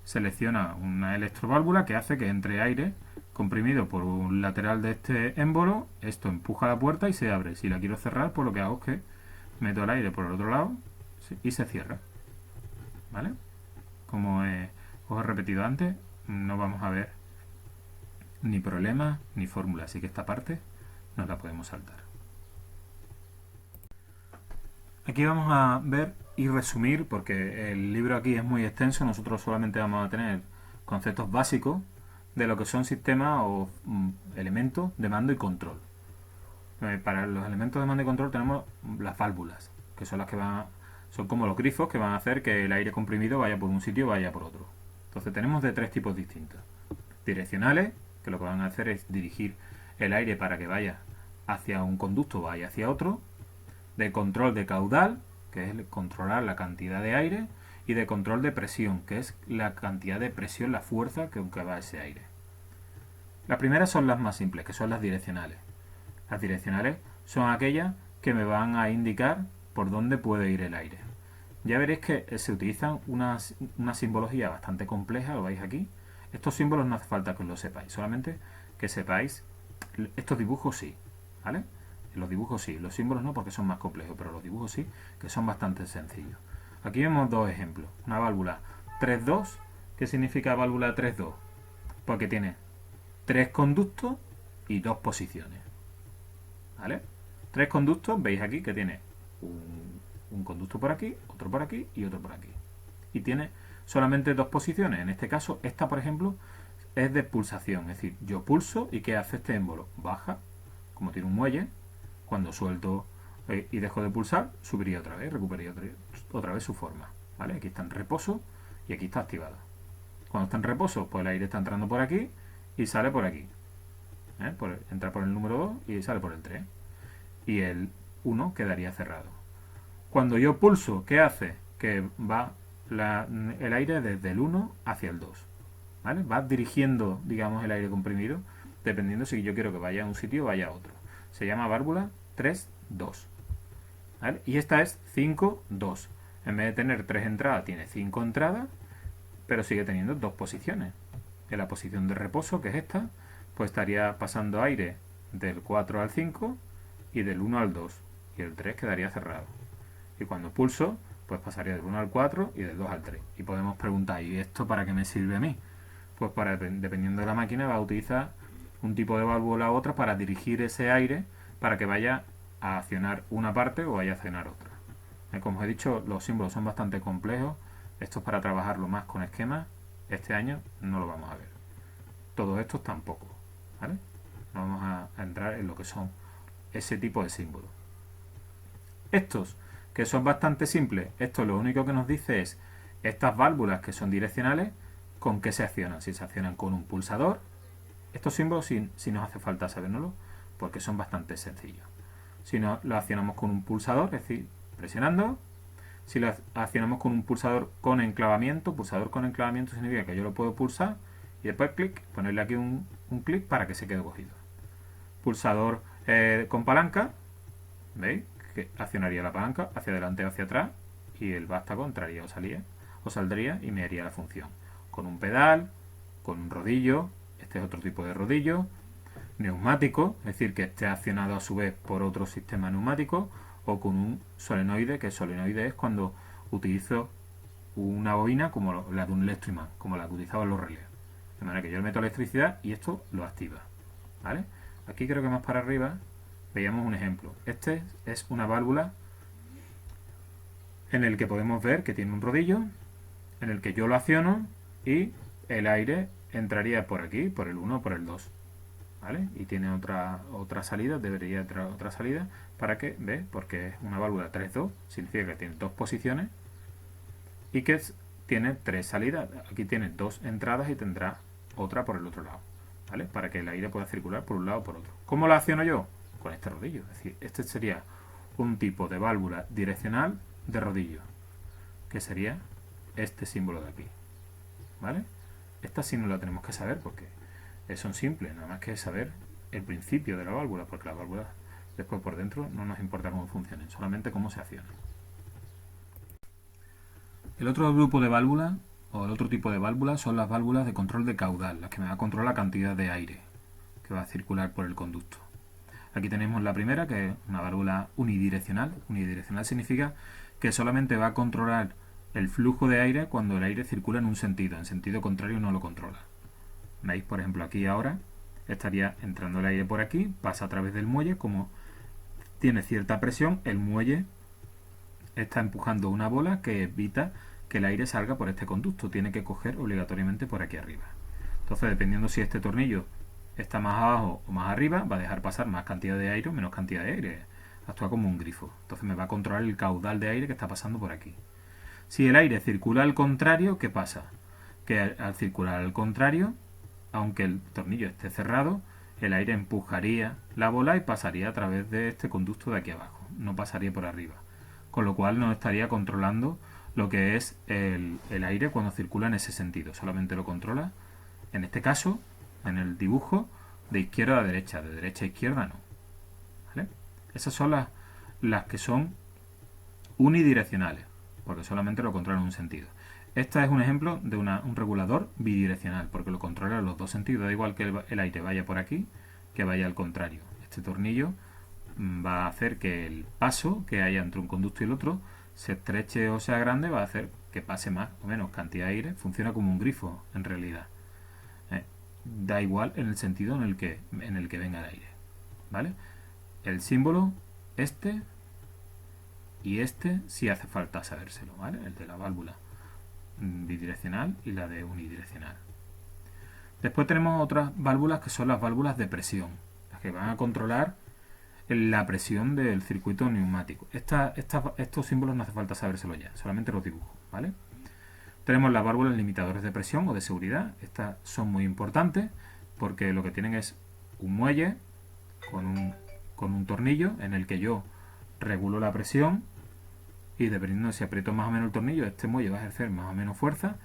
selecciona una electroválvula que hace que entre aire comprimido por un lateral de este émbolo. Esto empuja la puerta y se abre. Si la quiero cerrar, pues lo que hago es que meto el aire por el otro lado y se cierra, ¿vale? Como os he repetido antes, no vamos a ver ni problemas ni fórmula, así que esta parte nos la podemos saltar. Aquí vamos a ver y resumir, porque el libro aquí es muy extenso, nosotros solamente vamos a tener conceptos básicos de lo que son sistemas o elementos de mando y control. Para los elementos de mando y control tenemos las válvulas, que son las que son como los grifos que van a hacer que el aire comprimido vaya por un sitio o vaya por otro. Entonces tenemos de tres tipos distintos. Direccionales, que lo que van a hacer es dirigir el aire para que vaya hacia un conducto o vaya hacia otro. De control de caudal, que es controlar la cantidad de aire. Y de control de presión, que es la cantidad de presión, la fuerza con que va ese aire. Las primeras son las más simples, que son las direccionales. Las direccionales son aquellas que me van a indicar por dónde puede ir el aire. Ya veréis que se utilizan una simbología bastante compleja, lo veis aquí. Estos símbolos no hace falta que os lo sepáis, solamente que sepáis estos dibujos sí, ¿vale? Los dibujos sí, los símbolos no porque son más complejos, pero los dibujos sí, que son bastante sencillos. Aquí vemos dos ejemplos. Una válvula 3-2. ¿Qué significa válvula 3-2? Porque tiene 3 conductos y 2 posiciones. ¿Vale? 3 conductos, veis aquí que tiene un conducto por aquí, otro por aquí y otro por aquí. Y tiene solamente 2 posiciones. En este caso, esta por ejemplo, es de pulsación. Es decir, yo pulso y ¿qué hace este émbolo? Baja, como tiene un muelle. Cuando suelto y dejo de pulsar, subiría otra vez, recuperaría otra vez su forma. ¿Vale? Aquí está en reposo y aquí está activada. Cuando está en reposo, pues el aire está entrando por aquí y sale por aquí. Entra por el número 2 y sale por el 3. Y el 1 quedaría cerrado. Cuando yo pulso, ¿qué hace? Que va el aire desde el 1 hacia el 2. ¿Vale? Va dirigiendo, digamos, el aire comprimido, dependiendo si yo quiero que vaya a un sitio o vaya a otro. Se llama válvula 3-2. ¿Vale? Y esta es 5-2. En vez de tener 3 entradas, tiene 5 entradas, pero sigue teniendo 2 posiciones. En la posición de reposo, que es esta, pues estaría pasando aire del 4 al 5 y del 1 al 2. Y el 3 quedaría cerrado. Y cuando pulso, pues pasaría del 1 al 4 y del 2 al 3. Y podemos preguntar, ¿y esto para qué me sirve a mí? Pues dependiendo de la máquina, va a utilizar un tipo de válvula u otra para dirigir ese aire para que vaya a accionar una parte o vaya a accionar otra. Como os he dicho, los símbolos son bastante complejos. Esto es para trabajarlo más con esquemas. Este año no lo vamos a ver. Todos estos tampoco. ¿Vale? No vamos a entrar en lo que son ese tipo de símbolos. Estos, que son bastante simples, esto lo único que nos dice es estas válvulas que son direccionales, ¿con qué se accionan? Si se accionan con un pulsador. Estos símbolos sí nos hace falta sabérnoslo porque son bastante sencillos. Si no, lo accionamos con un pulsador, es decir, presionando. Si lo accionamos con un pulsador con enclavamiento significa que yo lo puedo pulsar y después clic, ponerle aquí un clic para que se quede cogido. Pulsador con palanca, ¿veis? Que accionaría la palanca hacia adelante o hacia atrás y el vástago entraría o saldría y me haría la función. Con un pedal, con un rodillo, este es otro tipo de rodillo, neumático, es decir, que esté accionado a su vez por otro sistema neumático, o con un solenoide, que el solenoide es cuando utilizo una bobina como la de un electroimán, como la que utilizaban los relés. De manera que yo le meto electricidad y esto lo activa. ¿Vale? Aquí creo que más para arriba veíamos un ejemplo. Este es una válvula en el que podemos ver que tiene un rodillo, en el que yo lo acciono y el aire entraría por aquí, por el 1 o por el 2. ¿Vale? Y tiene otra salida, debería entrar otra salida para que, ¿ve? Porque es una válvula 3-2, significa que tiene 2 posiciones y que tiene 3 salidas. Aquí tiene 2 entradas y tendrá otra por el otro lado, ¿vale? Para que el aire pueda circular por un lado o por otro. ¿Cómo la acciono yo? Con este rodillo. Es decir, este sería un tipo de válvula direccional de rodillo, que sería este símbolo de aquí, ¿vale? Esta sí no la tenemos que saber porque son simples, nada más que saber el principio de la válvula, porque las válvulas después por dentro no nos importa cómo funcionen, solamente cómo se accionan. El otro grupo de válvulas, o el otro tipo de válvulas, son las válvulas de control de caudal, las que me va a controlar la cantidad de aire que va a circular por el conducto. Aquí tenemos la primera, que es una válvula unidireccional. Unidireccional significa que solamente va a controlar el flujo de aire cuando el aire circula en sentido contrario no lo controla. ¿Veis? Por ejemplo, aquí ahora estaría entrando el aire por aquí, pasa a través del muelle, como tiene cierta presión, el muelle está empujando una bola que evita que el aire salga por este conducto, tiene que coger obligatoriamente por aquí arriba. Entonces, dependiendo si este tornillo está más abajo o más arriba, va a dejar pasar más cantidad de aire o menos cantidad de aire. Actúa como un grifo. Entonces me va a controlar el caudal de aire que está pasando por aquí. Si el aire circula al contrario, ¿qué pasa? Que al circular al contrario, aunque el tornillo esté cerrado, el aire empujaría la bola y pasaría a través de este conducto de aquí abajo, no pasaría por arriba. Con lo cual no estaría controlando lo que es el aire cuando circula en ese sentido, solamente lo controla, en este caso, en el dibujo, de izquierda a derecha, de derecha a izquierda no. ¿Vale? Esas son las que son unidireccionales, porque solamente lo controla en un sentido. Este es un ejemplo de un regulador bidireccional, porque lo controla en los dos sentidos. Da igual que el aire vaya por aquí, que vaya al contrario. Este tornillo va a hacer que el paso que haya entre un conducto y el otro se estreche o sea grande, va a hacer que pase más o menos cantidad de aire. Funciona como un grifo, en realidad. Da igual en el sentido en el que venga el aire. ¿Vale? El símbolo, este y este, sí hace falta sabérselo, ¿vale? El de la válvula bidireccional y la de unidireccional. Después tenemos otras válvulas que son las válvulas de presión, las que van a controlar la presión del circuito neumático. Estos símbolos no hace falta sabérselo ya, solamente los dibujo, ¿vale? Tenemos las válvulas limitadores de presión o de seguridad. Estas son muy importantes porque lo que tienen es un muelle con un tornillo en el que yo regulo la presión y dependiendo de si aprieto más o menos el tornillo, este muelle va a ejercer más o menos fuerza,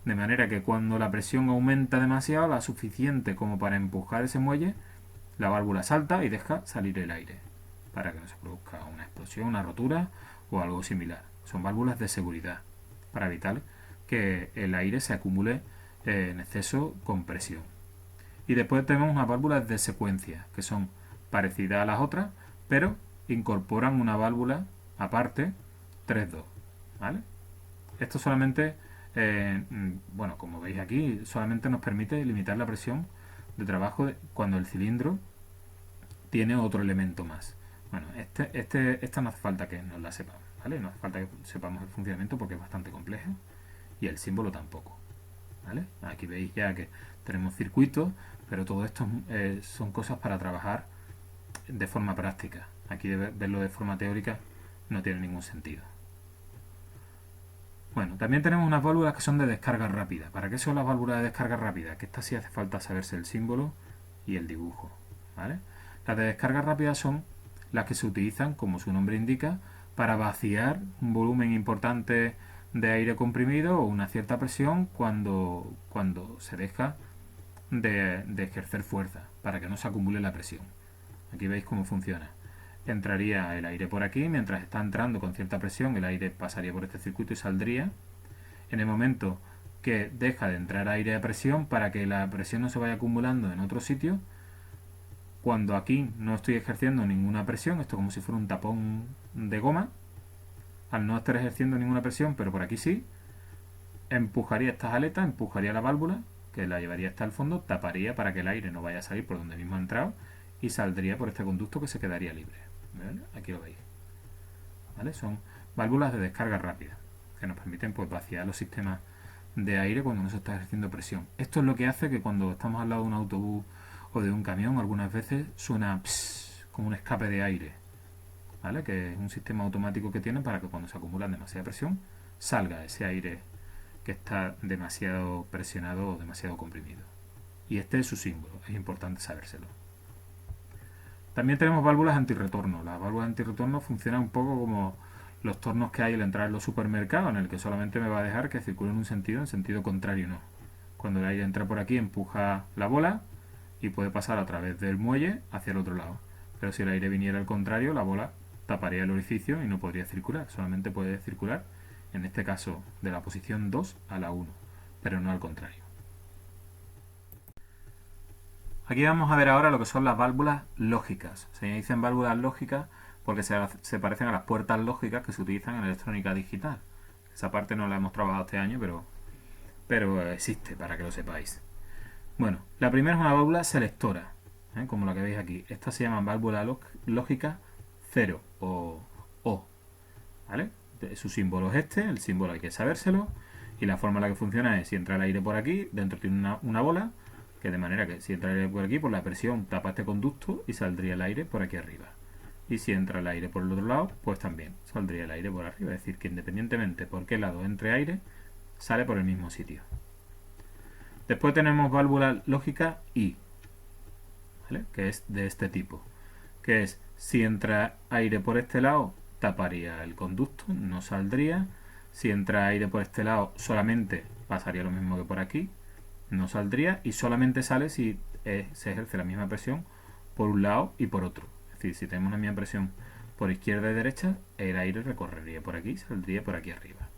de manera que cuando la presión aumenta demasiado, la suficiente como para empujar ese muelle, la válvula salta y deja salir el aire, para que no se produzca una explosión, una rotura o algo similar. Son válvulas de seguridad, para evitar que el aire se acumule en exceso con presión. Y después tenemos unas válvulas de secuencia, que son parecidas a las otras, pero incorporan una válvula aparte 3-2, ¿vale? Esto solamente, bueno, como veis aquí, solamente nos permite limitar la presión de trabajo cuando el cilindro tiene otro elemento más. Bueno, esta no hace falta que nos la sepamos, ¿vale? No hace falta que sepamos el funcionamiento porque es bastante complejo y el símbolo tampoco, ¿vale? Aquí veis ya que tenemos circuitos, pero todo esto son cosas para trabajar de forma práctica. Aquí verlo de forma teórica no tiene ningún sentido. Bueno, también tenemos unas válvulas que son de descarga rápida. ¿Para qué son las válvulas de descarga rápida? Que estas sí hace falta saberse el símbolo y el dibujo, ¿vale? Las de descarga rápida son las que se utilizan, como su nombre indica, para vaciar un volumen importante de aire comprimido o una cierta presión cuando se deja de ejercer fuerza, para que no se acumule la presión. Aquí veis cómo funciona. Entraría el aire por aquí, mientras está entrando con cierta presión, el aire pasaría por este circuito y saldría. En el momento que deja de entrar aire a presión, para que la presión no se vaya acumulando en otro sitio, cuando aquí no estoy ejerciendo ninguna presión, esto como si fuera un tapón de goma, al no estar ejerciendo ninguna presión, pero por aquí sí, empujaría estas aletas, empujaría la válvula, que la llevaría hasta el fondo, taparía para que el aire no vaya a salir por donde mismo ha entrado y saldría por este conducto que se quedaría libre. ¿Vale? Aquí lo veis. ¿Vale? Son válvulas de descarga rápida que nos permiten pues vaciar los sistemas de aire cuando no se está ejerciendo presión. Esto es lo que hace que cuando estamos al lado de un autobús o de un camión algunas veces suena como un escape de aire, ¿vale? Que es un sistema automático que tiene para que cuando se acumula demasiada presión salga ese aire que está demasiado presionado o demasiado comprimido. Y este es su símbolo, es importante sabérselo. También tenemos válvulas antirretorno. Las válvulas antirretorno funcionan un poco como los tornos que hay al entrar en los supermercados, en el que solamente me va a dejar que circule en sentido contrario no. Cuando el aire entra por aquí empuja la bola y puede pasar a través del muelle hacia el otro lado. Pero si el aire viniera al contrario, la bola taparía el orificio y no podría circular. Solamente puede circular, en este caso, de la posición 2 a la 1, pero no al contrario. Aquí vamos a ver ahora lo que son las válvulas lógicas. Se dicen válvulas lógicas porque se parecen a las puertas lógicas que se utilizan en electrónica digital. Esa parte no la hemos trabajado este año, pero existe, para que lo sepáis. Bueno, la primera es una válvula selectora, como la que veis aquí. Estas se llaman válvula lógica 0 o O. ¿Vale? Su símbolo es este, el símbolo hay que sabérselo. Y la forma en la que funciona es, si entra el aire por aquí, dentro tiene una bola, que de manera que si entra el aire por aquí, pues la presión tapa este conducto y saldría el aire por aquí arriba. Y si entra el aire por el otro lado, pues también saldría el aire por arriba. Es decir, que independientemente por qué lado entre aire, sale por el mismo sitio. Después tenemos válvula lógica I, ¿vale? Que es de este tipo, que es si entra aire por este lado, taparía el conducto, no saldría. Si entra aire por este lado, solamente pasaría lo mismo que por aquí, no saldría, y solamente sale si se ejerce la misma presión por un lado y por otro. Es decir, si tenemos la misma presión por izquierda y derecha, el aire recorrería por aquí, saldría por aquí arriba,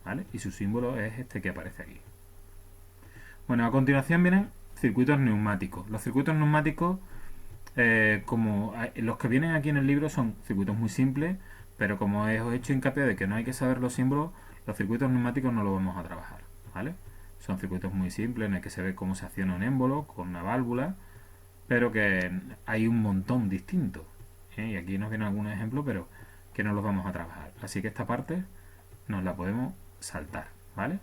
¿vale? Y su símbolo es este que aparece aquí. Bueno, a continuación vienen circuitos neumáticos. Los circuitos neumáticos, como los que vienen aquí en el libro, son circuitos muy simples, pero como os he hecho hincapié de que no hay que saber los símbolos, los circuitos neumáticos no los vamos a trabajar, ¿vale? Son circuitos muy simples en el que se ve cómo se acciona un émbolo con una válvula, pero que hay un montón distinto, ¿eh? Y aquí nos vienen algunos ejemplos, pero que no los vamos a trabajar. Así que esta parte nos la podemos saltar, ¿vale?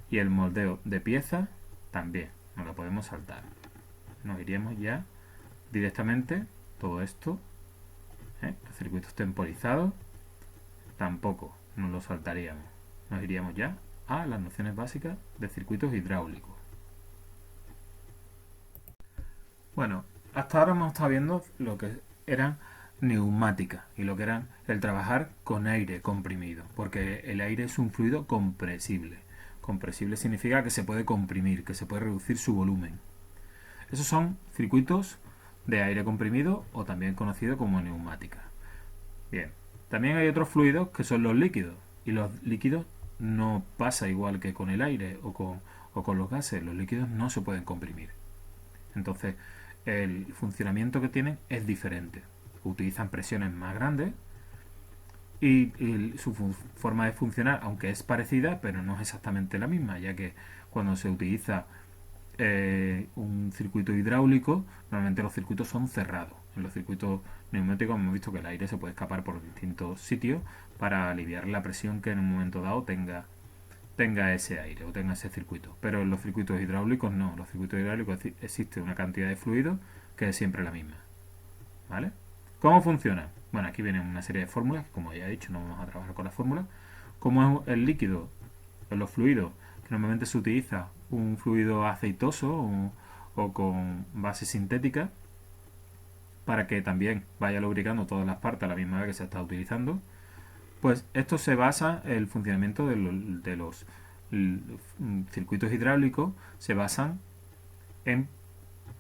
Y el moldeo de piezas también nos lo podemos saltar. Nos iríamos ya directamente todo esto, los circuitos temporizados tampoco nos lo saltaríamos. Nos iríamos ya a las nociones básicas de circuitos hidráulicos. Bueno, hasta ahora hemos estado viendo lo que eran neumáticas y lo que eran el trabajar con aire comprimido, porque el aire es un fluido compresible. Compresible significa que se puede comprimir, que se puede reducir su volumen. Esos son circuitos de aire comprimido o también conocido como neumática. Bien, también hay otros fluidos que son los líquidos, y los líquidos no pasa igual que con el aire o con los gases. Los líquidos no se pueden comprimir. Entonces, el funcionamiento que tienen es diferente. Utilizan presiones más grandes y su forma de funcionar, aunque es parecida, pero no es exactamente la misma, ya que cuando se utiliza un circuito hidráulico, normalmente los circuitos son cerrados. En los circuitos neumáticos hemos visto que el aire se puede escapar por distintos sitios para aliviar la presión que en un momento dado tenga ese aire o tenga ese circuito. Pero en los circuitos hidráulicos no. En los circuitos hidráulicos existe una cantidad de fluido que es siempre la misma, ¿vale? ¿Cómo funciona? Bueno, aquí vienen una serie de fórmulas, como ya he dicho, no vamos a trabajar con las fórmulas. Como es el líquido, en los fluidos, que normalmente se utiliza un fluido aceitoso o con base sintética, para que también vaya lubricando todas las partes a la misma vez que se está utilizando, pues esto se basa, el funcionamiento de los circuitos hidráulicos se basan en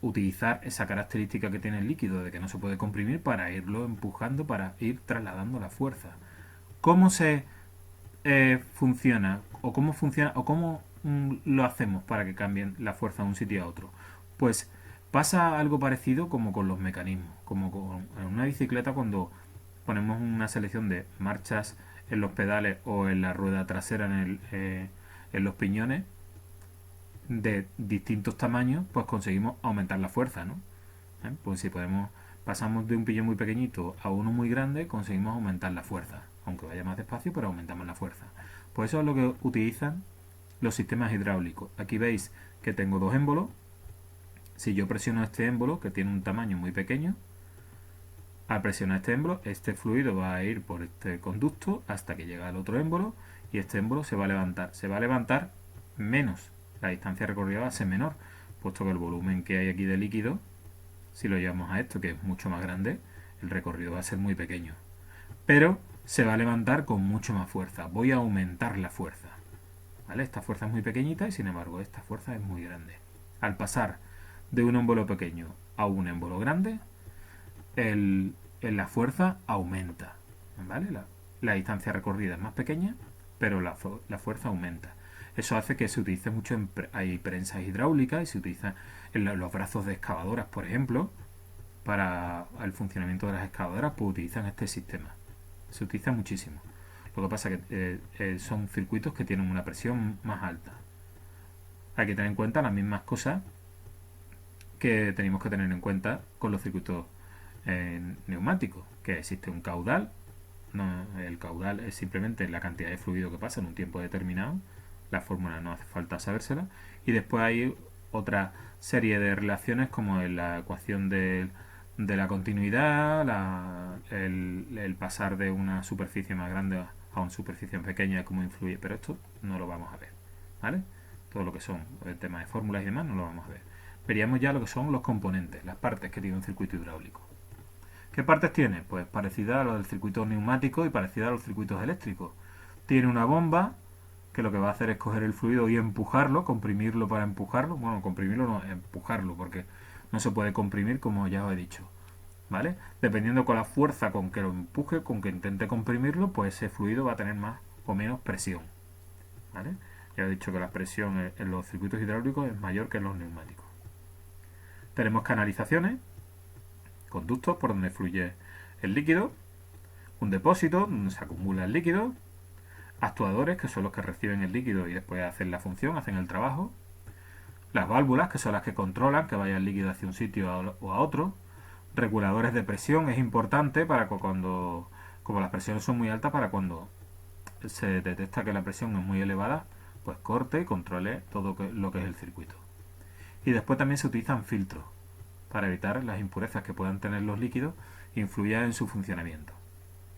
utilizar esa característica que tiene el líquido de que no se puede comprimir para irlo empujando, para ir trasladando la fuerza. ¿Cómo se funciona o cómo funciona o cómo lo hacemos para que cambien la fuerza de un sitio a otro? Pues pasa algo parecido como con los mecanismos, como con una bicicleta cuando ponemos una selección de marchas en los pedales o en la rueda trasera en los piñones de distintos tamaños, pues conseguimos aumentar la fuerza, ¿no? Pues si pasamos de un piñón muy pequeñito a uno muy grande, conseguimos aumentar la fuerza, aunque vaya más despacio, pero aumentamos la fuerza. Pues eso es lo que utilizan los sistemas hidráulicos. Aquí veis que tengo dos émbolos. Si yo presiono este émbolo, que tiene un tamaño muy pequeño, al presionar este émbolo, este fluido va a ir por este conducto hasta que llega al otro émbolo y este émbolo se va a levantar. Se va a levantar menos. La distancia recorrida va a ser menor, puesto que el volumen que hay aquí de líquido, si lo llevamos a esto, que es mucho más grande, el recorrido va a ser muy pequeño. Pero se va a levantar con mucho más fuerza. Voy a aumentar la fuerza, ¿vale? Esta fuerza es muy pequeñita y sin embargo esta fuerza es muy grande. Al pasar de un émbolo pequeño a un émbolo grande, la fuerza aumenta, ¿vale? La distancia recorrida es más pequeña, pero la fuerza aumenta. Eso hace que se utilice mucho hay prensas hidráulicas y se utiliza en los brazos de excavadoras, por ejemplo, para el funcionamiento de las excavadoras, pues utilizan este sistema. Se utiliza muchísimo. Lo que pasa es que son circuitos que tienen una presión más alta. Hay que tener en cuenta las mismas cosas que tenemos que tener en cuenta con los circuitos neumáticos, que existe un caudal. No, el caudal es simplemente la cantidad de fluido que pasa en un tiempo determinado. La fórmula no hace falta sabérsela. Y después hay otra serie de relaciones como en la ecuación de la continuidad, el pasar de una superficie más grande a una superficie pequeña, cómo influye, pero esto no lo vamos a ver, ¿vale? Todo lo que son el tema de fórmulas y demás no lo vamos a ver. Veríamos ya lo que son los componentes, las partes que tiene un circuito hidráulico. ¿Qué partes tiene? Pues parecida a los del circuito neumático y parecida a los circuitos eléctricos. Tiene una bomba que lo que va a hacer es coger el fluido y empujarlo, comprimirlo para empujarlo. Bueno, comprimirlo no, empujarlo, porque no se puede comprimir como ya os he dicho, ¿vale? Dependiendo con la fuerza con que lo empuje, con que intente comprimirlo, pues ese fluido va a tener más o menos presión, ¿vale? Ya he dicho que la presión en los circuitos hidráulicos es mayor que en los neumáticos. Tenemos canalizaciones, conductos por donde fluye el líquido, un depósito donde se acumula el líquido, actuadores que son los que reciben el líquido y después hacen la función, hacen el trabajo, las válvulas que son las que controlan que vaya el líquido hacia un sitio o a otro, reguladores de presión, es importante para cuando, como las presiones son muy altas, para cuando se detecta que la presión es muy elevada, pues corte y controle todo lo que es el circuito. Y después también se utilizan filtros para evitar las impurezas que puedan tener los líquidos e influyan en su funcionamiento.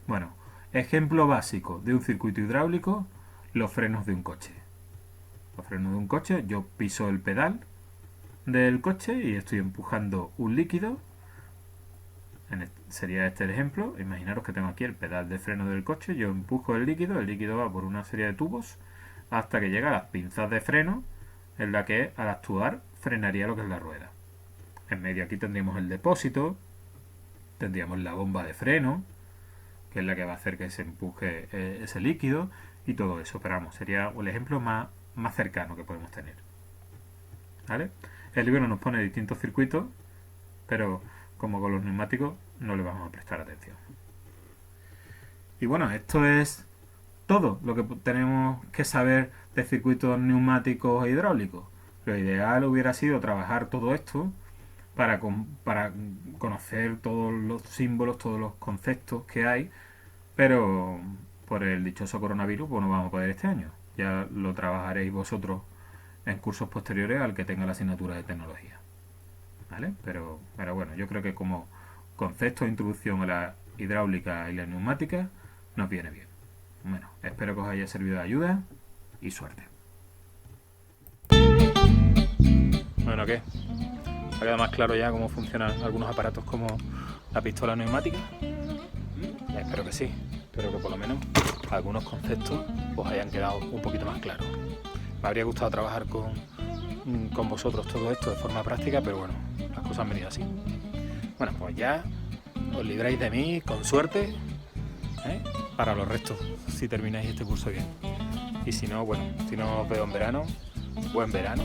Bueno, ejemplo básico de un circuito hidráulico, los frenos de un coche. Los frenos de un coche, yo piso el pedal del coche y estoy empujando un líquido. Sería este el ejemplo. Imaginaros que tengo aquí el pedal de freno del coche, yo empujo el líquido va por una serie de tubos hasta que llega a las pinzas de freno, en la que al actuar frenaría lo que es la rueda. En medio aquí tendríamos el depósito, tendríamos la bomba de freno, que es la que va a hacer que se empuje ese líquido y todo eso. Pero vamos, sería el ejemplo más cercano que podemos tener, ¿vale? El libro nos pone distintos circuitos, pero como con los neumáticos no le vamos a prestar atención. Y bueno, esto es todo lo que tenemos que saber de circuitos neumáticos e hidráulicos. Lo ideal hubiera sido trabajar todo esto para conocer todos los símbolos, todos los conceptos que hay, pero por el dichoso coronavirus pues no vamos a poder este año. Ya lo trabajaréis vosotros en cursos posteriores al que tenga la asignatura de tecnología, ¿vale? Pero bueno, yo creo que como concepto de introducción a la hidráulica y la neumática nos viene bien. Bueno, espero que os haya servido de ayuda y suerte. Bueno, ¿qué? ¿Ha quedado más claro ya cómo funcionan algunos aparatos como la pistola neumática? Espero que sí. Espero que por lo menos algunos conceptos os hayan quedado un poquito más claros. Me habría gustado trabajar con vosotros todo esto de forma práctica, pero bueno, las cosas han venido así. Bueno, pues ya os libráis de mí con suerte, para los restos, si termináis este curso bien. Y si no, bueno, si no os veo en verano, buen verano.